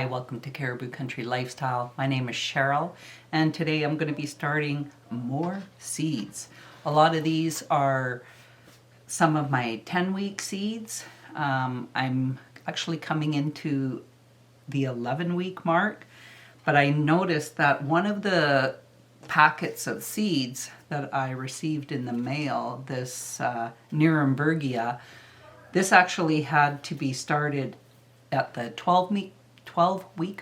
Hi, welcome to Caribou Country Lifestyle. My name is Cheryl, and today I'm going to be starting more seeds. A lot of these are some of my 10-week seeds. I'm actually coming into the 11-week mark, but I noticed that one of the packets of seeds that I received in the mail, this Nierembergia, this actually had to be started at the 12-week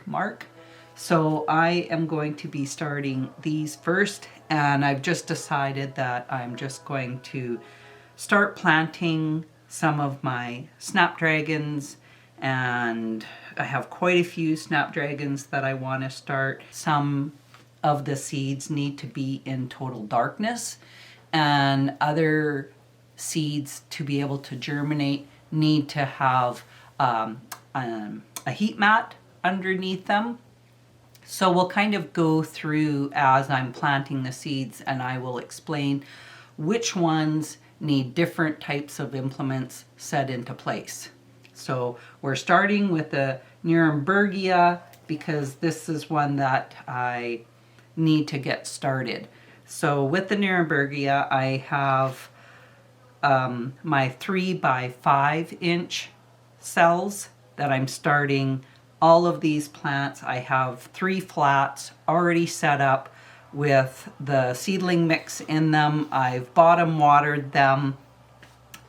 mark. So I am going to be starting these first, and I've just decided that I'm just going to start planting some of my Snapdragons, and I have quite a few Snapdragons that I want to start. Some of the seeds need to be in total darkness, and other seeds, to be able to germinate, need to have a heat mat underneath them. So we'll kind of go through as I'm planting the seeds, and I will explain which ones need different types of implements set into place. So we're starting with the Nierembergia because this is one that I need to get started. So with the Nierembergia, I have my 3 by 5 inch cells that I'm starting all of these plants. I have 3 flats already set up with the seedling mix in them. I've bottom watered them,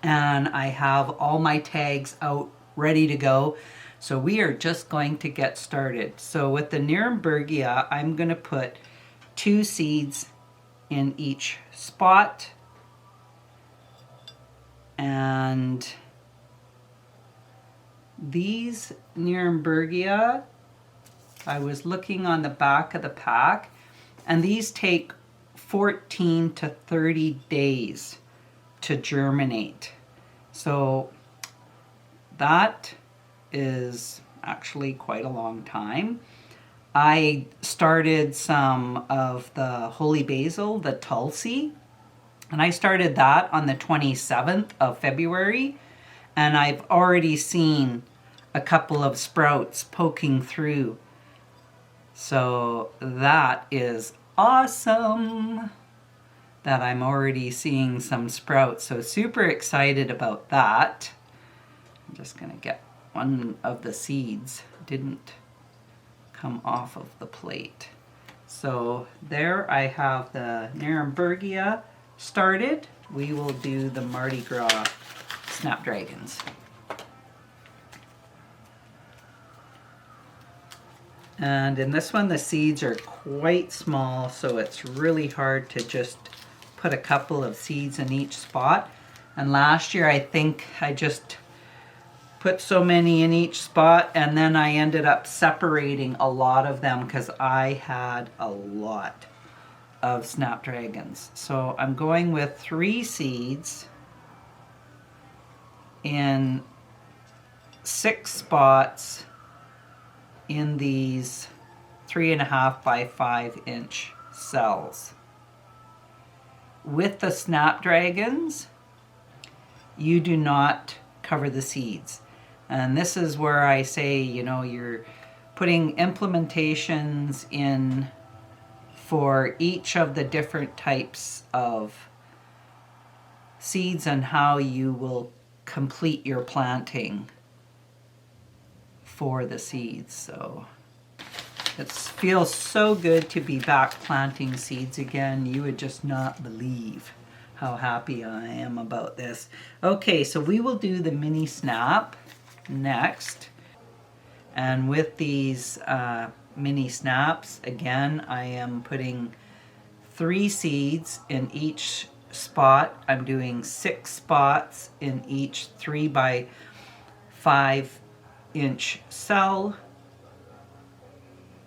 and I have all my tags out ready to go. So we are just going to get started. So with the Nierembergia, I'm going to put 2 seeds in each spot, and these Nierembergia, I was looking on the back of the pack, and these take 14 to 30 days to germinate. So that is actually quite a long time. I started some of the holy basil, the Tulsi, and I started that on the 27th of February, and I've already seen a couple of sprouts poking through. So that is awesome that I'm already seeing some sprouts. So super excited about that. I'm just going to get one of the seeds. Didn't come off of the plate. So there I have the Nierembergia started. We will do the Mardi Gras Snapdragons. And in this one, the seeds are quite small, so it's really hard to just put a couple of seeds in each spot. And last year, I think I just put so many in each spot, and then I ended up separating a lot of them because I had a lot of Snapdragons. So I'm going with 3 seeds in 6 spots in these 3.5 by 5 inch cells. With the Snapdragons, you do not cover the seeds. And this is where I say, you know, you're putting implementations in for each of the different types of seeds and how you will complete your planting for the seeds. So it feels so good to be back planting seeds again. You would just not believe how happy I am about this. Okay, so we will do the mini snap next. And with these mini snaps, again, I am putting 3 seeds in each spot. I'm doing 6 spots in each 3 by 5 inch cell.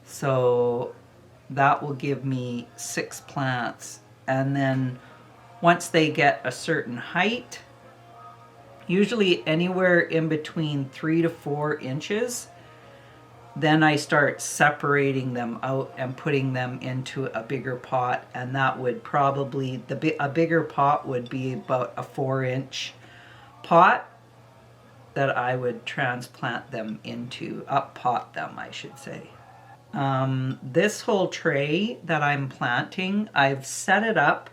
So that will give me 6 plants. And then once they get a certain height, usually anywhere in between 3 to 4 inches, then I start separating them out and putting them into a bigger pot, and that would probably, a bigger pot would be about a 4-inch pot. that I would transplant them into, pot them, I should say. This whole tray that I'm planting, I've set it up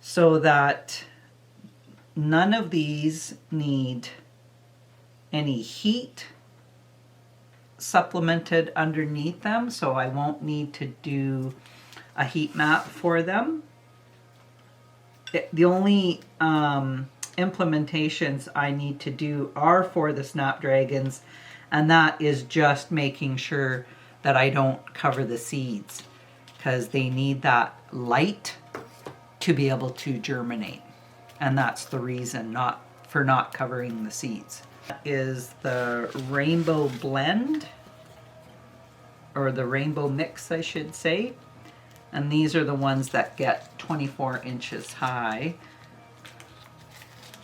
so that none of these need any heat supplemented underneath them, so I won't need to do a heat map for them. The only implementations I need to do are for the Snapdragons, and that is just making sure that I don't cover the seeds, because they need that light to be able to germinate, and that's the reason for not covering the seeds. That is the rainbow blend, or the rainbow mix, I should say. And these are the ones that get 24 inches high.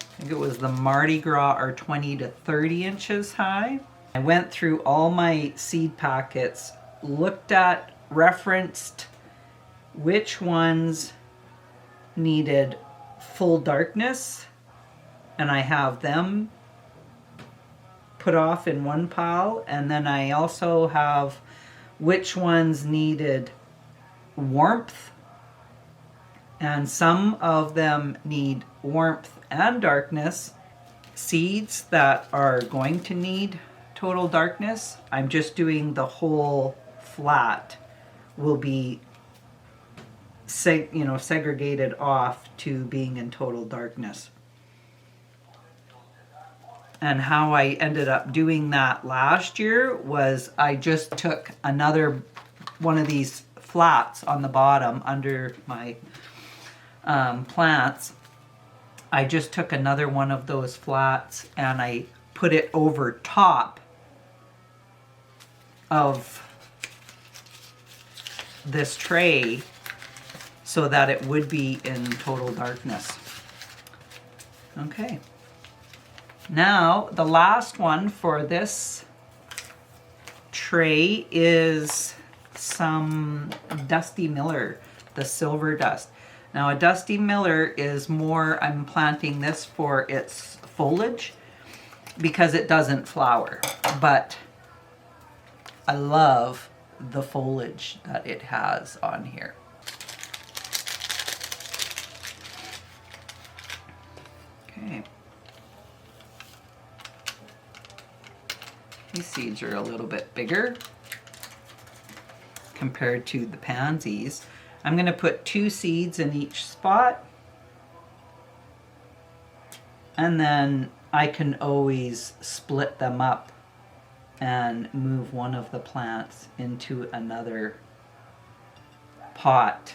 I think it was the Mardi Gras are 20 to 30 inches high. I went through all my seed packets, looked at, referenced which ones needed full darkness, and I have them put off in one pile, and then I also have which ones needed warmth, and some of them need warmth and darkness. Seeds that are going to need total darkness, I'm just doing the whole flat, will be segregated off to being in total darkness. And how I ended up doing that last year was I just took another one of these flats on the bottom under my plants. I just took another one of those flats and I put it over top of this tray so that it would be in total darkness. Okay. Now, the last one for this tray is some Dusty Miller, the silver dust. Now, a Dusty Miller is more, I'm planting this for its foliage because it doesn't flower, but I love the foliage that it has on here. Okay. These seeds are a little bit bigger compared to the pansies. I'm going to put 2 seeds in each spot, and then I can always split them up and move one of the plants into another pot,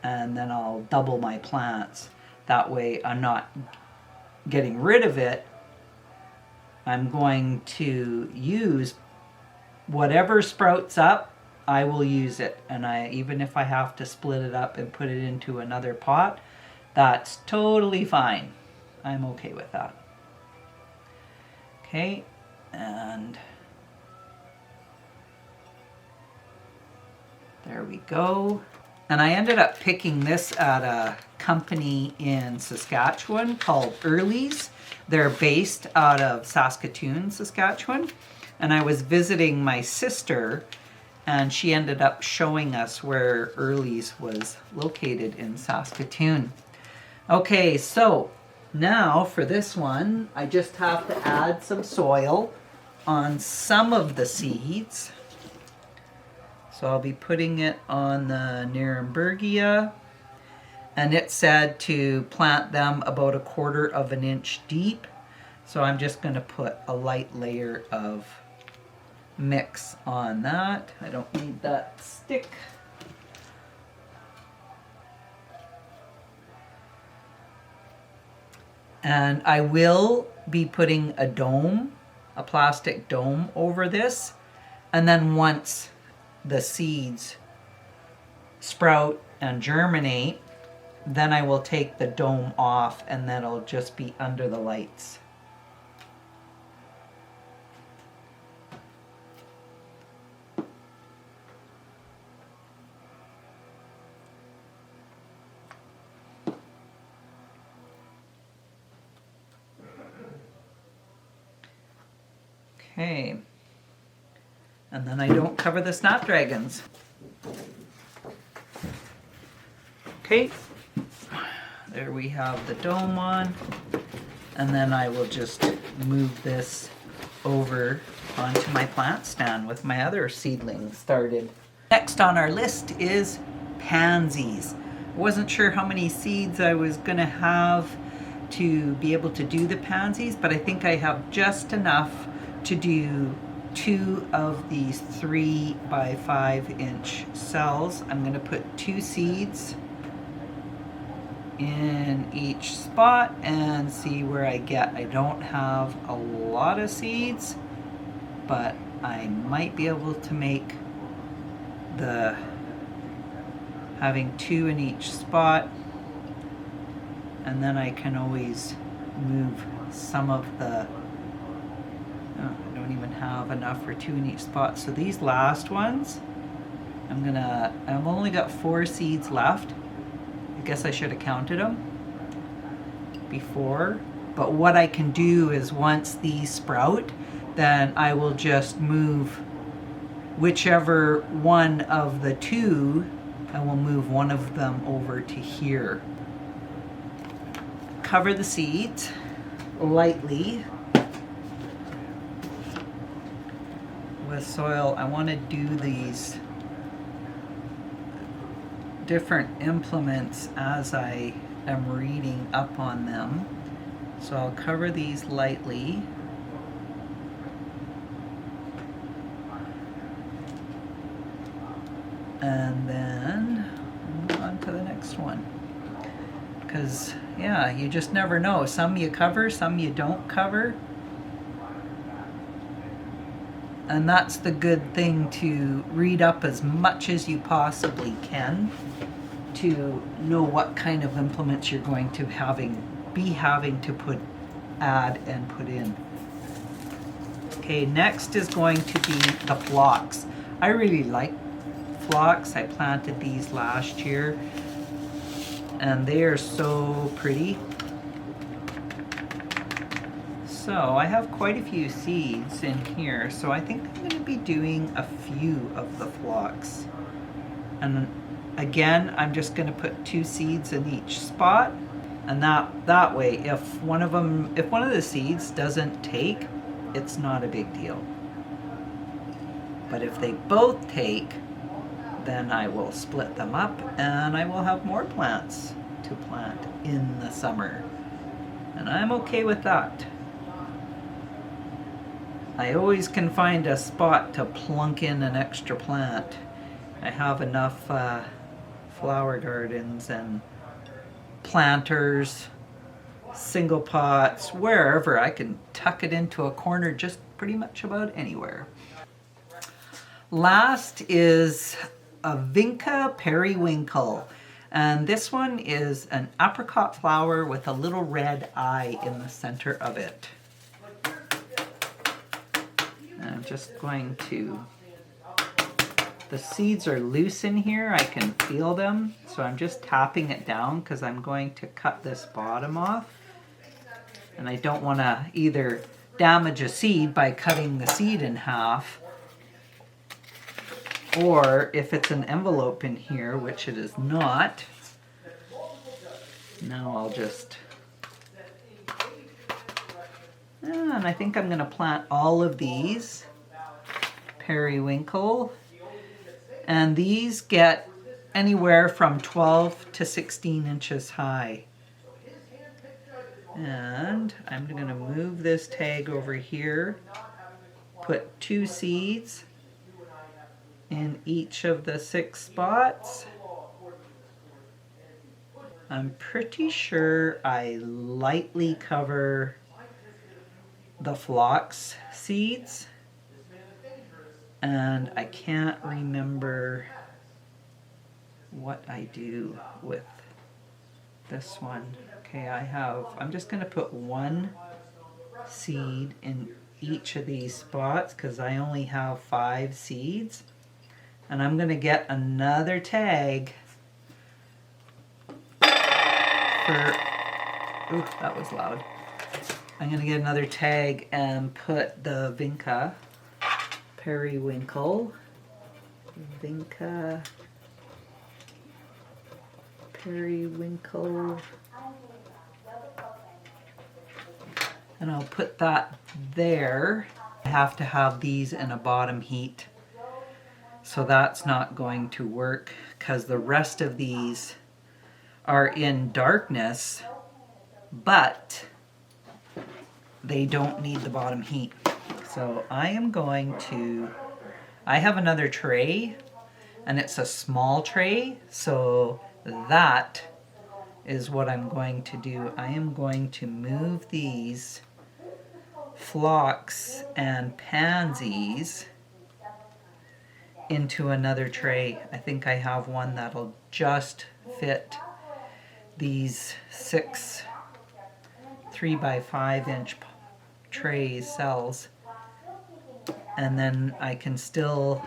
and then I'll double my plants. That way I'm not getting rid of it. I'm going to use whatever sprouts up, I will use it. And even if I have to split it up and put it into another pot, that's totally fine. I'm okay with that. Okay, and there we go. And I ended up picking this at a company in Saskatchewan called Early's. They're based out of Saskatoon, Saskatchewan. And I was visiting my sister, and she ended up showing us where Early's was located in Saskatoon. Okay, so now for this one, I just have to add some soil on some of the seeds. So I'll be putting it on the Nierembergia, and it said to plant them about 1/4 of an inch deep. So I'm just going to put a light layer of mix on that. I don't need that stick. And I will be putting a dome, a plastic dome over this, and then once the seeds sprout and germinate, then I will take the dome off, and then it'll just be under the lights. Okay. And then I don't cover the Snapdragons. Okay. There we have the dome on. And then I will just move this over onto my plant stand with my other seedlings started. Next on our list is pansies. I wasn't sure how many seeds I was gonna have to be able to do the pansies, but I think I have just enough to do 2 of these 3 by 5 inch cells. I'm gonna put 2 seeds in each spot and see where I get. I don't have a lot of seeds, but I might be able to make the having 2 in each spot, and then I can always move some of the, I don't even have enough for 2 in each spot. So these last ones, I've only got 4 seeds left. I guess I should have counted them before, but what I can do is once these sprout, then I will just move whichever one of the 2, I will move one of them over to here. Cover the seeds lightly with soil. I want to do these different implements as I am reading up on them. So I'll cover these lightly. And then move on to the next one. Because, yeah, you just never know. Some you cover, some you don't cover. And that's the good thing, to read up as much as you possibly can to know what kind of implements you're going to be having to add and put in. Okay, next is going to be the Phlox. I really like Phlox. I planted these last year and they are so pretty. So I have quite a few seeds in here, so I think I'm going to be doing a few of the Phlox. And again, I'm just going to put 2 seeds in each spot, and that way if one of the seeds doesn't take, it's not a big deal. But if they both take, then I will split them up and I will have more plants to plant in the summer. And I'm okay with that. I always can find a spot to plunk in an extra plant. I have enough flower gardens and planters, single pots, wherever I can tuck it into a corner just pretty much about anywhere. Last is a Vinca Periwinkle, and this one is an apricot flower with a little red eye in the center of it. And I'm just going to, the seeds are loose in here, I can feel them, so I'm just tapping it down because I'm going to cut this bottom off, and I don't want to either damage a seed by cutting the seed in half, or if it's an envelope in here, which it is not, now I'll just, and I think I'm going to plant all of these periwinkle, and these get anywhere from 12 to 16 inches high. And I'm going to move this tag over here, put 2 seeds in each of the 6 spots. I'm pretty sure I lightly cover the Phlox seeds, and I can't remember what I do with this one. Okay, I'm just going to put 1 seed in each of these spots because I only have 5 seeds. And I'm going to get another tag for, ooh, that was loud. I'm going to get another tag and put the Vinca, Periwinkle, Vinca, Periwinkle, and I'll put that there. I have to have these in a bottom heat, so that's not going to work because the rest of these are in darkness, but they don't need the bottom heat. So I am going to, I have another tray and it's a small tray, so that is what I'm going to do. I am going to move these Phlox and Pansies into another tray. I think I have one that'll just fit these 6 3x5 inch cells, and then I can still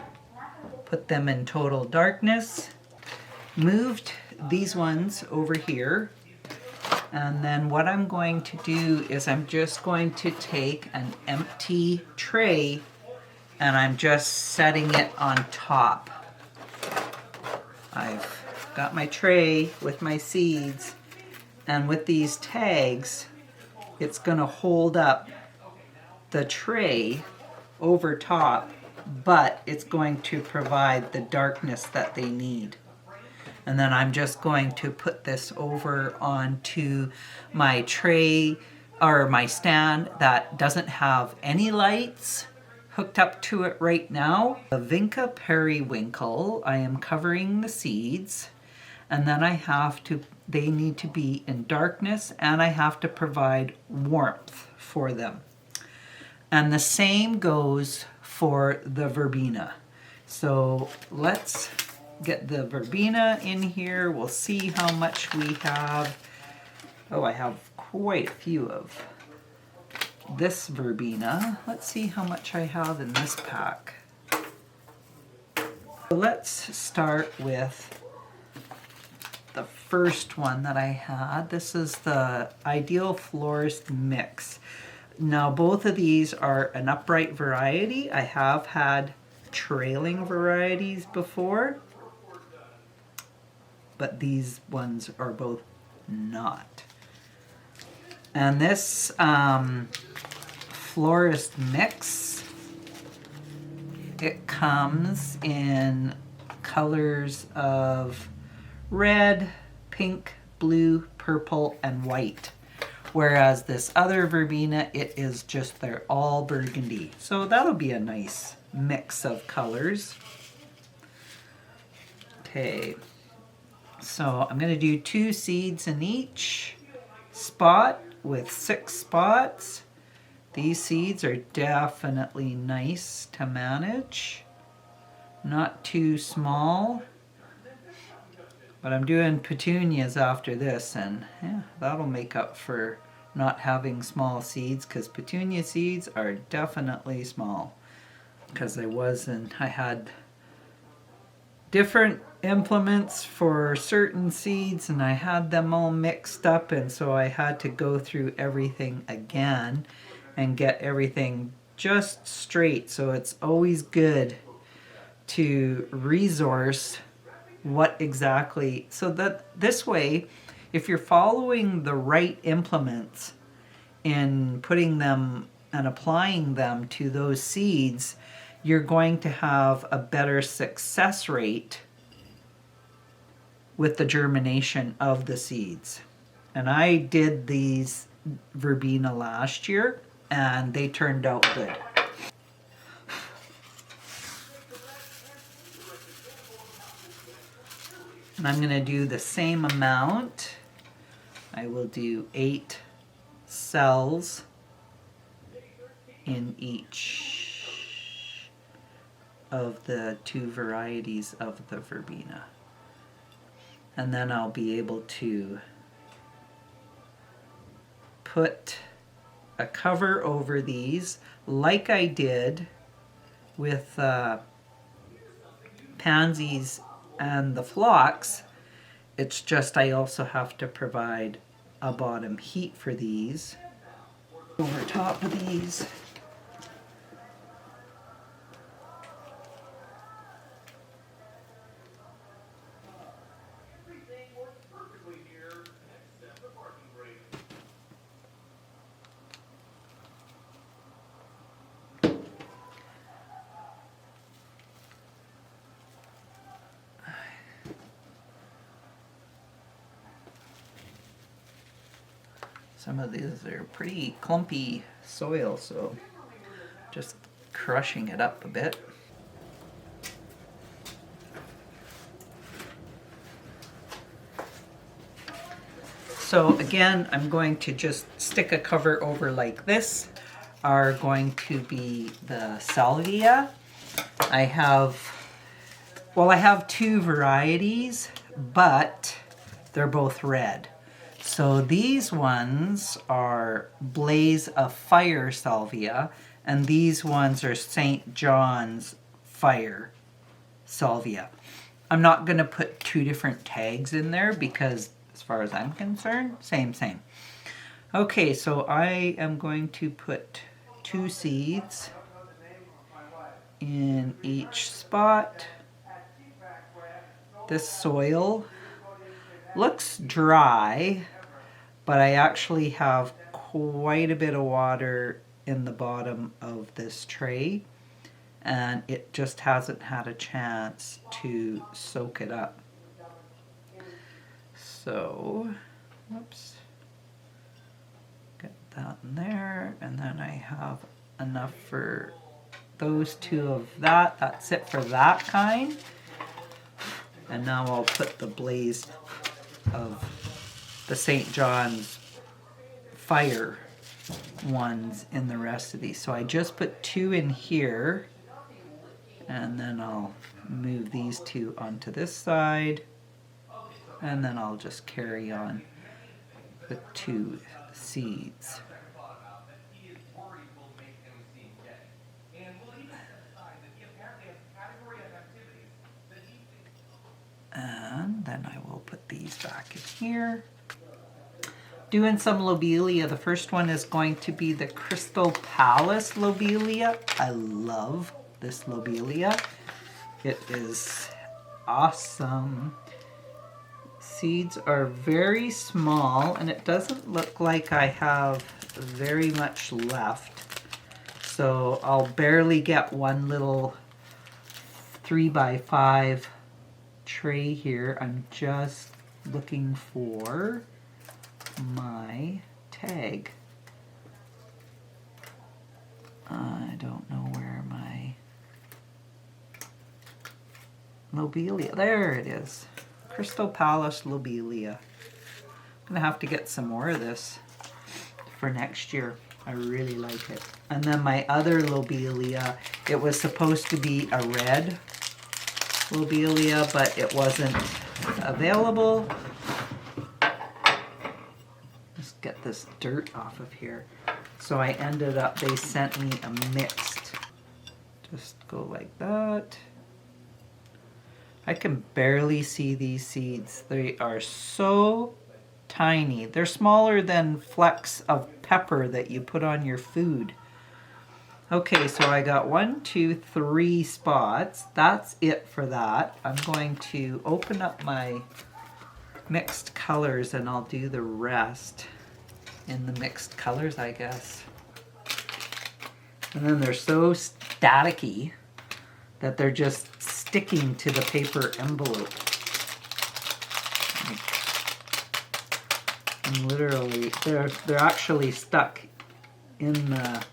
put them in total darkness. Moved these ones over here, and then what I'm going to do is I'm just going to take an empty tray and I'm just setting it on top. I've got my tray with my seeds, and with these tags it's going to hold up the tray over top, but it's going to provide the darkness that they need. And then I'm just going to put this over onto my tray or my stand that doesn't have any lights hooked up to it right now. The Vinca Periwinkle, I am covering the seeds, and then I have to, they need to be in darkness, and I have to provide warmth for them. And the same goes for the Verbena. So let's get the Verbena in here. We'll see how much we have. Oh, I have quite a few of this Verbena. Let's see how much I have in this pack. Let's start with the first one that I had. This is the Ideal Florist Mix. Now both of these are an upright variety. I have had trailing varieties before, but these ones are both not. And this Florist Mix, it comes in colors of red, pink, blue, purple, and white. Whereas this other Verbena, it is just, they're all burgundy. So that'll be a nice mix of colors. Okay, so I'm going to do 2 seeds in each spot with 6 spots. These seeds are definitely nice to manage. Not too small. But I'm doing petunias after this, and yeah, that'll make up for not having small seeds, because petunia seeds are definitely small. Because I had different implements for certain seeds, and I had them all mixed up, and so I had to go through everything again and get everything just straight. So it's always good to resource what exactly, so that this way, if you're following the right implements in putting them and applying them to those seeds, you're going to have a better success rate with the germination of the seeds. And I did these Verbena last year, and they turned out good. And I'm going to do the same amount. I will do 8 cells in each of the 2 varieties of the Verbena. And then I'll be able to put a cover over these like I did with Pansies and the Phlox. It's just I also have to provide a bottom heat for these. over top of these. Some of these are pretty clumpy soil, so just crushing it up a bit. So again, I'm going to just stick a cover over like this. Are going to be the Salvia. I have two varieties, but they're both red. So these ones are Blaze of Fire Salvia, and these ones are St. John's Fire Salvia. I'm not going to put two different tags in there because, as far as I'm concerned, same. Okay, so I am going to put 2 seeds in each spot. This soil looks dry, but I actually have quite a bit of water in the bottom of this tray, and it just hasn't had a chance to soak it up. So, whoops, get that in there, and then I have enough for those 2 of that. That's it for that kind. And now I'll put the Blaze of the St. John's Fire ones in the rest of these. So I just put 2 in here, and then I'll move these 2 onto this side, and then I'll just carry on with 2 seeds. And then I will put these back in here. Doing some Lobelia. The first one is going to be the Crystal Palace Lobelia. I love this Lobelia. It is awesome. Seeds are very small, and it doesn't look like I have very much left. So I'll barely get one little 3x5 tray here. I'm just looking for my tag. I don't know where my Lobelia, there it is. Crystal Palace Lobelia. I'm gonna have to get some more of this for next year. I really like it. And then my other Lobelia, it was supposed to be a red Lobelia, but it wasn't available. Let's get this dirt off of here. So I ended up, they sent me a mixed. Just go like that. I can barely see these seeds. They are so tiny. They're smaller than flecks of pepper that you put on your food. Okay, so I got 1, 2, 3 spots. That's it for that. I'm going to open up my mixed colors, and I'll do the rest in the mixed colors, I guess. And then they're so staticky that they're just sticking to the paper envelope. And literally, they're actually stuck in the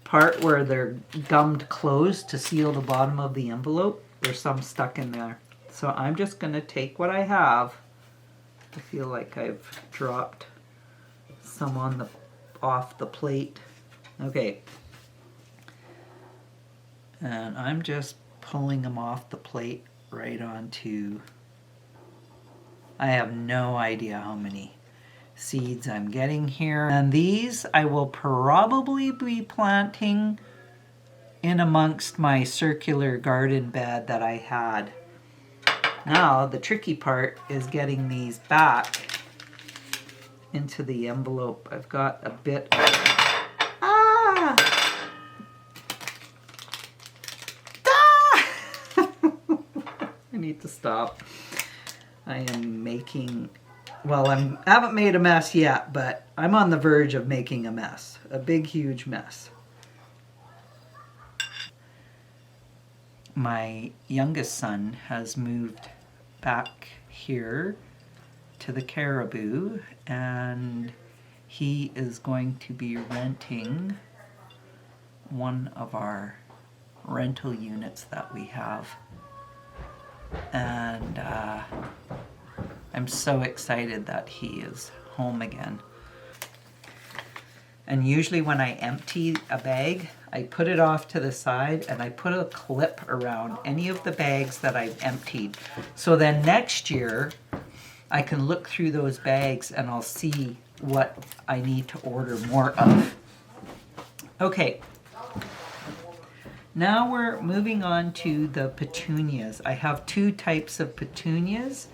part where they're gummed closed to seal the bottom of the envelope. There's some stuck in there. So I'm just going to take what I have. I feel like I've dropped some on off the plate. Okay. And I'm just pulling them off the plate right onto, I have no idea how many seeds I'm getting here. And these I will probably be planting in amongst my circular garden bed that I had. Now the tricky part is getting these back into the envelope. I've got a bit of... Ah! Ah! I need to stop. I am making... Well, I haven't made a mess yet, but I'm on the verge of making a mess. A big, huge mess. My youngest son has moved back here to the Caribou, and he is going to be renting one of our rental units that we have. And I'm so excited that he is home again. And usually when I empty a bag, I put it off to the side and I put a clip around any of the bags that I've emptied. So then next year, I can look through those bags and I'll see what I need to order more of. Okay. Now we're moving on to the petunias. I have two types of petunias.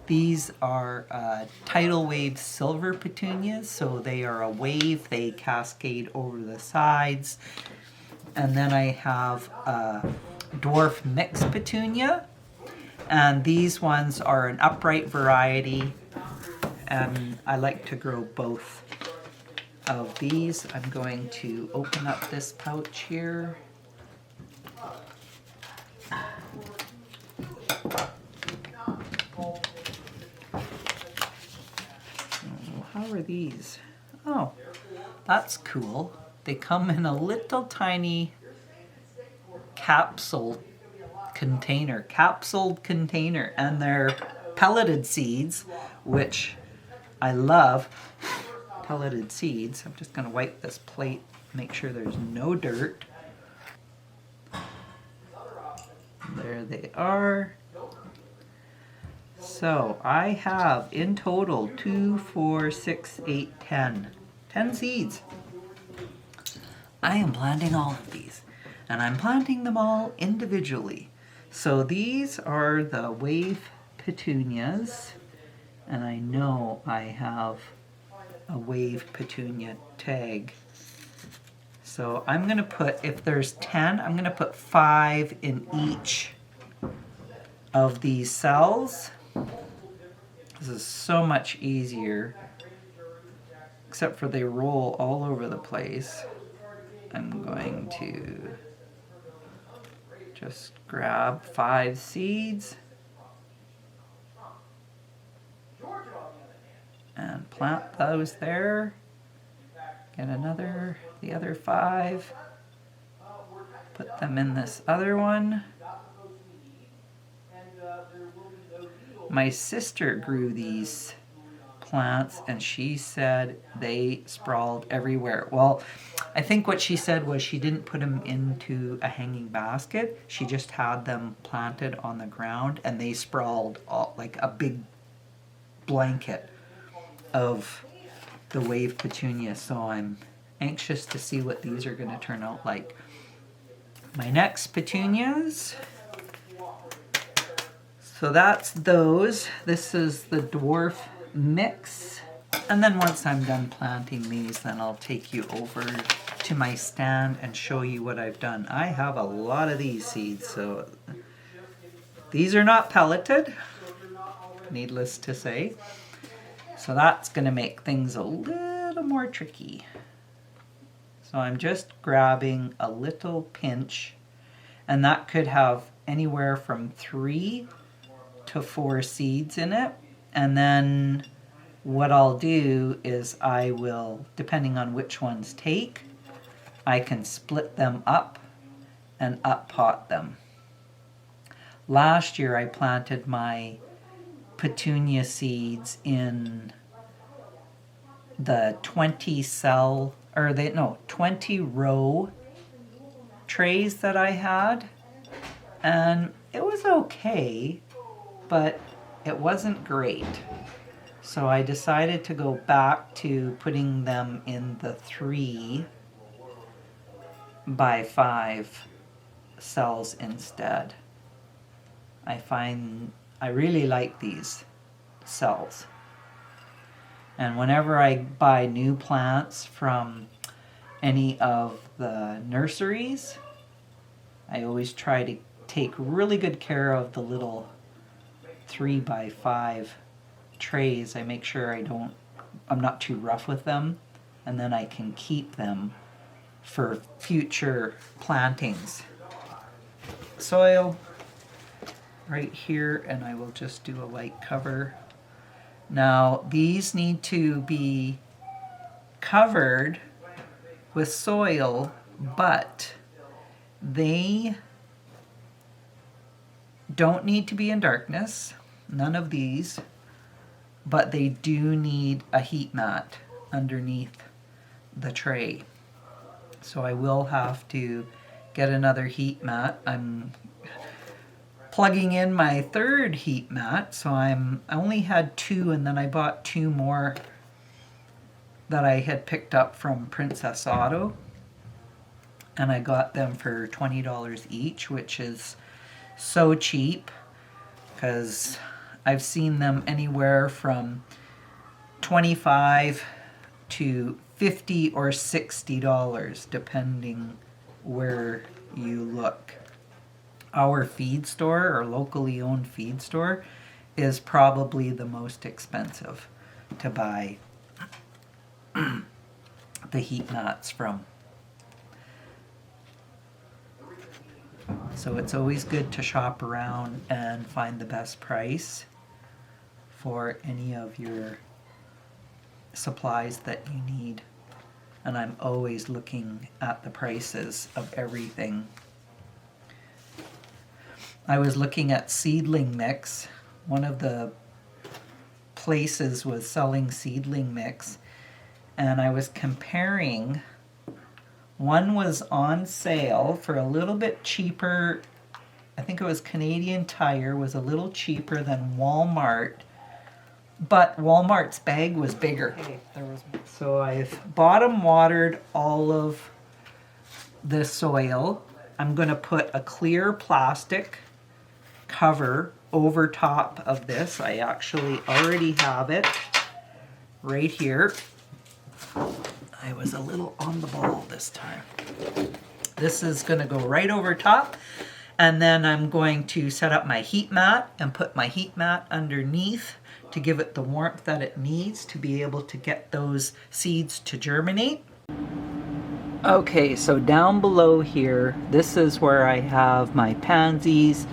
These are tidal wave silver petunias, so they are a wave, they cascade over the sides. And then I have a dwarf mixed petunia, and these ones are an upright variety, and I like to grow both of these. I'm going to open up this pouch here. How are these? Oh, that's cool. They come in a little tiny capsuled container, and they're pelleted seeds, which I love. Pelleted seeds. I'm just going to wipe this plate, make sure there's no dirt. There they are. So I have in total 2, 4, 6, 8, 10. 10 seeds. I am planting all of these, and I'm planting them all individually. So these are the wave petunias, and I know I have a wave petunia tag. So I'm going to put, if there's 10, I'm going to put 5 in each of these cells. This is so much easier, except for they roll all over the place. I'm going to just grab 5 seeds and plant those there. Get the other 5, put them in this other one. My sister grew these plants and she said they sprawled everywhere. Well, I think what she said was she didn't put them into a hanging basket. She just had them planted on the ground and they sprawled all, like a big blanket of the wave petunia. So I'm anxious to see what these are going to turn out like. My next petunias. So that's those. This is the dwarf mix. And then once I'm done planting these, then I'll take you over to my stand and show you what I've done. I have a lot of these seeds, so these are not pelleted, needless to say. So that's going to make things a little more tricky. So I'm just grabbing a little pinch, and that could have anywhere from 3 to 4 seeds in it. And then what I'll do is I will, depending on which ones take, I can split them up and up pot them. Last year I planted my petunia seeds in the 20 row trays that I had, and it was okay, but it wasn't great. So I decided to go back to putting them in the 3 by 5 cells instead. I really like these cells. And whenever I buy new plants from any of the nurseries, I always try to take really good care of the little 3x5 trays. I make sure I'm not too rough with them, and then I can keep them for future plantings. Soil right here, and I will just do a light cover. Now these need to be covered with soil, but they don't need to be in darkness, none of these, but they do need a heat mat underneath the tray. So I will have to get another heat mat. I'm plugging in my third heat mat, so I only had 2, and then I bought 2 more that I had picked up from Princess Auto, and I got them for $20 each, which is so cheap, because I've seen them anywhere from $25 to $50 or $60 depending where you look. Our feed store, or locally owned feed store, is probably the most expensive to buy the heat mats from. So it's always good to shop around and find the best price for any of your supplies that you need. And I'm always looking at the prices of everything. I was looking at seedling mix. One of the places was selling seedling mix, and I was comparing. One was on sale for a little bit cheaper. I think it was Canadian Tire was a little cheaper than Walmart, but Walmart's bag was bigger. So I've bottom watered all of the soil. I'm going to put a clear plastic cover over top of this. I actually already have it right here. I was a little on the ball this time. This is going to go right over top, and then I'm going to set up my heat mat and put my heat mat underneath to give it the warmth that it needs to be able to get those seeds to germinate. Okay, so down below here, this is where I have my pansies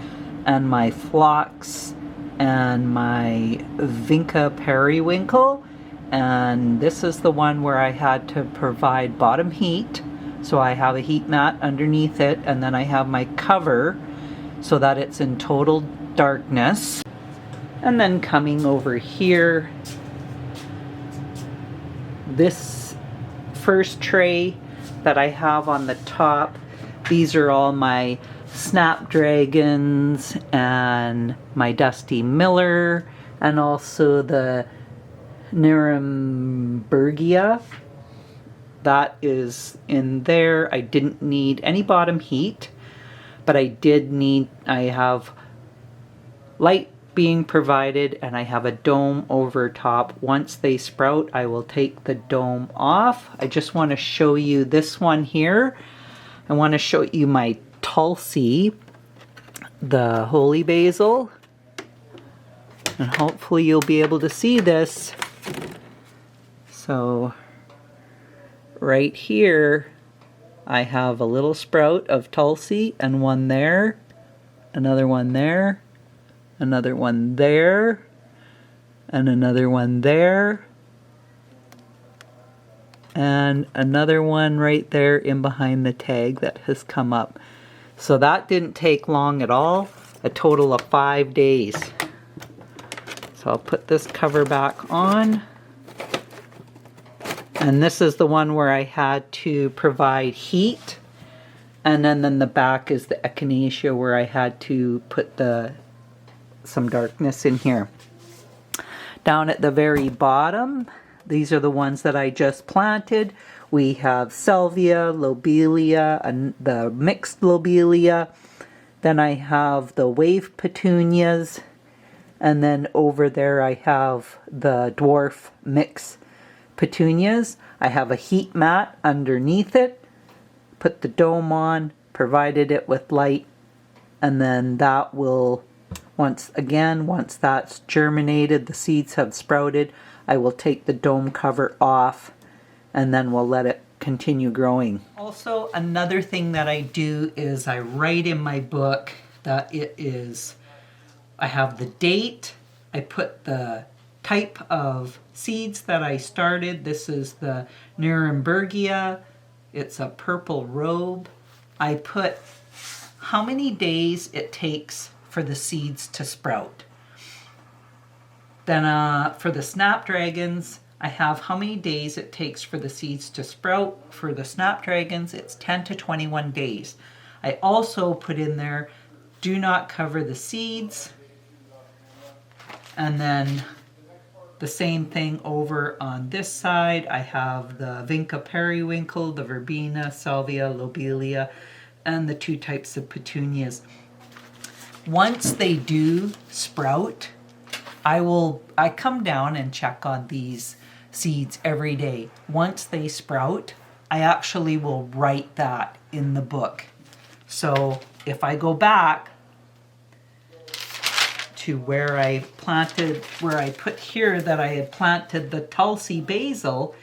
and my phlox and my Vinca periwinkle, and this is the one where I had to provide bottom heat, so I have a heat mat underneath it, and then I have my cover so that it's in total darkness. And then coming over here, this first tray that I have on the top, these are all my Snapdragons and my Dusty Miller, and also the Nierembergia. That is in there. I didn't need any bottom heat, but I have light being provided, and I have a dome over top. Once they sprout, I will take the dome off. I just want to show you this one here. I want to show you my Tulsi, the holy basil, and hopefully you'll be able to see this. So right here I have a little sprout of Tulsi, and one there, another one there, another one there, and another one there, and another one right there in behind the tag that has come up. So that didn't take long at all, a total of 5 days. So I'll put this cover back on. And this is the one where I had to provide heat. And then the back is the echinacea where I had to put some darkness in here. Down at the very bottom, these are the ones that I just planted. We have Salvia, Lobelia, and the mixed Lobelia. Then I have the wave Petunias. And then over there I have the dwarf mix petunias. I have a heat mat underneath it. Put the dome on, provided it with light, and then that will, once that's germinated, the seeds have sprouted, I will take the dome cover off and then we'll let it continue growing. Also, another thing that I do is I write in my book that I have the date, I put the type of seeds that I started. This is the Nierembergia. It's a purple robe. I put how many days it takes for the seeds to sprout. Then for the Snapdragons, I have how many days it takes for the seeds to sprout. For the Snapdragons, it's 10 to 21 days. I also put in there, do not cover the seeds. And then the same thing over on this side. I have the Vinca Periwinkle, the Verbena, Salvia, Lobelia, and the 2 types of petunias. Once they do sprout, I come down and check on these seeds every day. Once they sprout, I actually will write that in the book. So if I go back to where I put here that I had planted the Tulsi basil,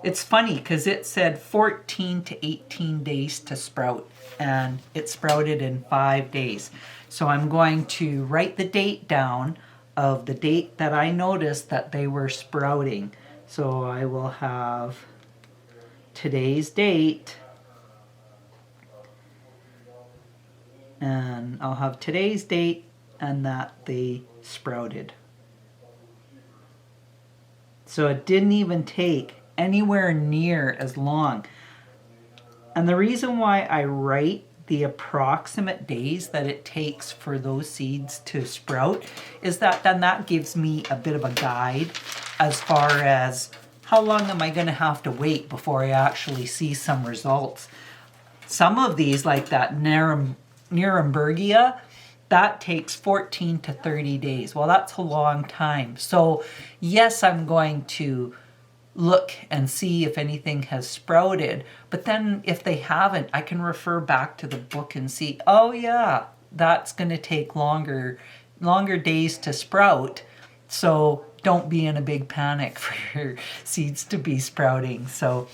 it's funny because it said 14 to 18 days to sprout, and it sprouted in 5 days. So I'm going to write the date down of the date that I noticed that they were sprouting. So I will have today's date, and I'll have today's date and that they sprouted. So it didn't even take anywhere near as long. And the reason why I write the approximate days that it takes for those seeds to sprout is that then that gives me a bit of a guide as far as how long am I going to have to wait before I actually see some results. Some of these, like that Nierembergia, that takes 14 to 30 days. Well, that's a long time. So yes, I'm going to look and see if anything has sprouted. But then if they haven't, I can refer back to the book and see, oh yeah, that's going to take longer days to sprout. So don't be in a big panic for your seeds to be sprouting. So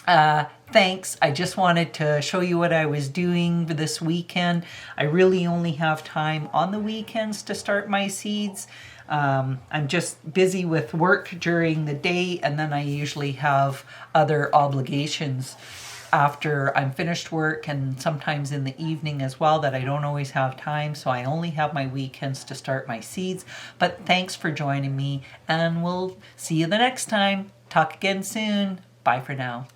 thanks. I just wanted to show you what I was doing this weekend. I really only have time on the weekends to start my seeds. I'm just busy with work during the day, and then I usually have other obligations after I'm finished work, and sometimes in the evening as well, that I don't always have time. So I only have my weekends to start my seeds. But thanks for joining me, and we'll see you the next time. Talk again soon. Bye for now.